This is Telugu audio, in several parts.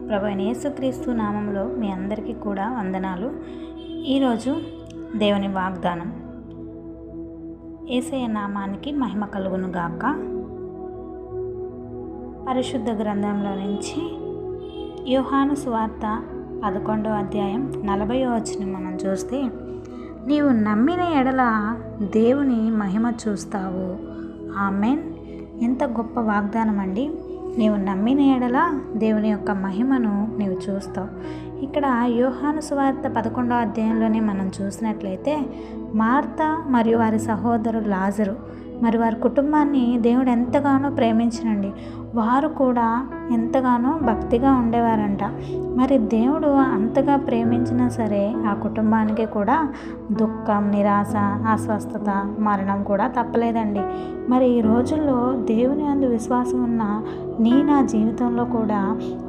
ప్రభువైన యేసుక్రీస్తు నామంలో మీ అందరికీ కూడా వందనాలు. ఈరోజు దేవుని వాగ్దానం. యేసయ్య నామానికి మహిమ కలుగును గాక. పరిశుద్ధ గ్రంథంలో నుంచి యోహాను సువార్త 11వ అధ్యాయం 40వ వచనం మనం చూస్తే, నీవు నమ్మిన ఎడల దేవుని మహిమ చూస్తావు. ఆమేన్. ఎంత గొప్ప వాగ్దానం అండి. నీవు నమ్మిన ఎడల దేవుని యొక్క మహిమను నీవు చూస్తావు. ఇక్కడ యోహాను సువార్త 11వ అధ్యాయంలోనే మనం చూసినట్లయితే, మార్త మరియు వారి సహోదరుడు లాజరు మరి వారి కుటుంబాన్ని దేవుడు ఎంతగానో ప్రేమించినండి. వారు కూడా ఎంతగానో భక్తిగా ఉండేవారంట. మరి దేవుడు అంతగా ప్రేమించినా సరే ఆ కుటుంబానికి కూడా దుఃఖం, నిరాశ, అస్వస్థత, మరణం కూడా తప్పలేదండి. మరి ఈ రోజుల్లో దేవుని అందు విశ్వాసం ఉన్న నా జీవితంలో కూడా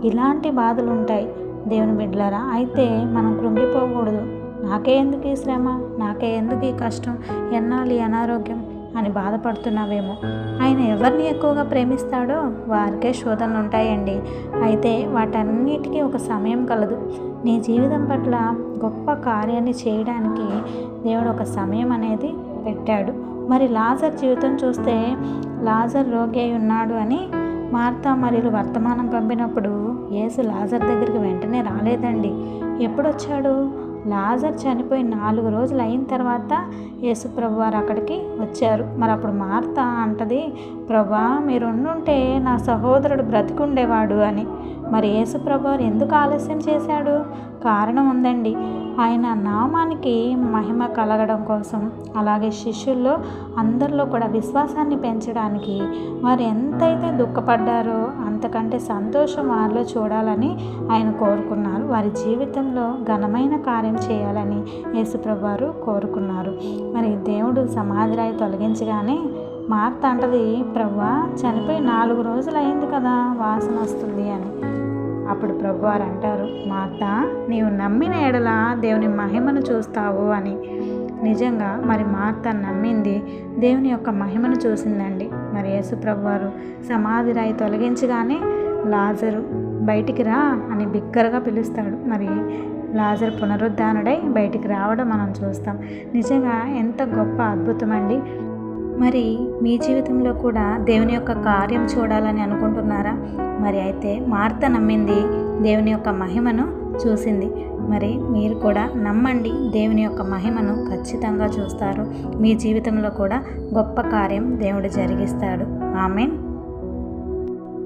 ఇలాంటి బాధలు ఉంటాయి దేవుని బిడ్డలారా. అయితే మనం కృంగిపోకూడదు. నాకే ఎందుకు ఈ శ్రమ, నాకే ఎందుకు ఈ కష్టం, ఎన్నాళ్ళు ఈ అనారోగ్యం అని బాధపడుతున్నావేమో. ఆయన ఎవరిని ఎక్కువగా ప్రేమిస్తాడో వారికే శోధనలు ఉంటాయండి. అయితే వాటన్నిటికీ ఒక సమయం కలదు. నీ జీవితం పట్ల గొప్ప కార్యాన్ని చేయడానికి దేవుడు ఒక సమయం అనేది పెట్టాడు. మరి లాజర్ జీవితం చూస్తే, లాజర్ రోగి అయి ఉన్నాడు అని మార్తా మరియు వర్తమానం పంపినప్పుడు యేసు లాజర్ దగ్గరికి వెంటనే రాలేదండి. ఎప్పుడొచ్చాడు? లాజర్ చనిపోయి 4 రోజులు అయిన తర్వాత యేసు ప్రభువారు అక్కడికి వచ్చారు. మరి అప్పుడు మార్తా అంటది, ప్రభా మీరు ఉండుంటే నా సహోదరుడు బ్రతికుండేవాడు అని. మరి యేసు ప్రభువారు ఎందుకు ఆలస్యం చేశాడు? కారణం ఉందండి. ఆయన నామానికి మహిమ కలగడం కోసం, అలాగే శిష్యుల్లో అందరిలో కూడా విశ్వాసాన్ని పెంచడానికి వారు ఎంతైతే దుఃఖపడ్డారో అంతకంటే సంతోషం వారిలో చూడాలని ఆయన కోరుకున్నారు. వారి జీవితంలో ఘనమైన కార్యం చేయాలని యేసుప్రభు వారు కోరుకున్నారు. మరి దేవుడు సమాధి రాయి తొలగించగానే మార్త అంటది, ప్రభువా చనిపోయి 4 రోజులు అయింది కదా, వాసన వస్తుంది అని. అప్పుడు ప్రభువారు అంటారు, మార్త నీవు నమ్మిన ఎడల దేవుని మహిమను చూస్తావు అని. నిజంగా మరి మార్త నమ్మింది, దేవుని యొక్క మహిమను చూసిందండి. మరి యేసు ప్రభువారు సమాధి రాయి తొలగించగానే లాజరు బయటికి రా అని బిగ్గరగా పిలుస్తాడు. మరి లాజరు పునరుద్ధానుడై బయటికి రావడం మనం చూస్తాం. నిజంగా ఎంత గొప్ప అద్భుతం అండి. మరి మీ జీవితంలో కూడా దేవుని యొక్క కార్యం చూడాలని అనుకుంటున్నారా? మరి అయితే మార్త నమ్మింది, దేవుని యొక్క మహిమను చూసింది. మరి మీరు కూడా నమ్మండి, దేవుని యొక్క మహిమను ఖచ్చితంగా చూస్తారు. మీ జీవితంలో కూడా గొప్ప కార్యం దేవుడు జరిగిస్తాడు. ఆమేన్.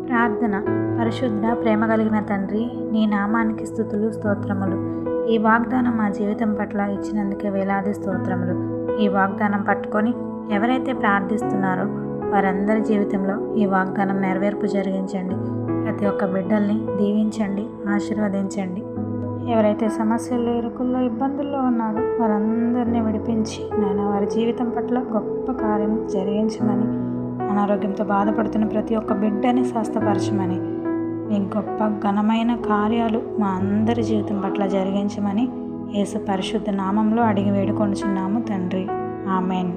ప్రార్థన. పరిశుద్ధ ప్రేమ కలిగిన తండ్రి, నీ నామానికి స్తుతులు, స్తోత్రములు. ఈ వాగ్దానం మా జీవితం పట్ల ఇచ్చినందుకే వేలాది స్తోత్రములు. ఈ వాగ్దానం పట్టుకొని ఎవరైతే ప్రార్థిస్తున్నారో వారందరి జీవితంలో ఈ వాగ్దానం నెరవేర్పు జరిగించండి. ప్రతి ఒక్క బిడ్డల్ని దీవించండి, ఆశీర్వదించండి. ఎవరైతే సమస్యల్లో, ఇరుకుల్లో, ఇబ్బందుల్లో ఉన్నారో వారందరినీ విడిపించి వారి జీవితం పట్ల గొప్ప కార్యం జరిగించమని, అనారోగ్యంతో బాధపడుతున్న ప్రతి ఒక్క బిడ్డని స్వస్థపరచమని, మీ గొప్ప ఘనమైన కార్యాలు మా అందరి జీవితం పట్ల జరిగించమని యేసు పరిశుద్ధ నామంలో అడిగి వేడుకొనుచున్నాము తండ్రి. ఆమెన్.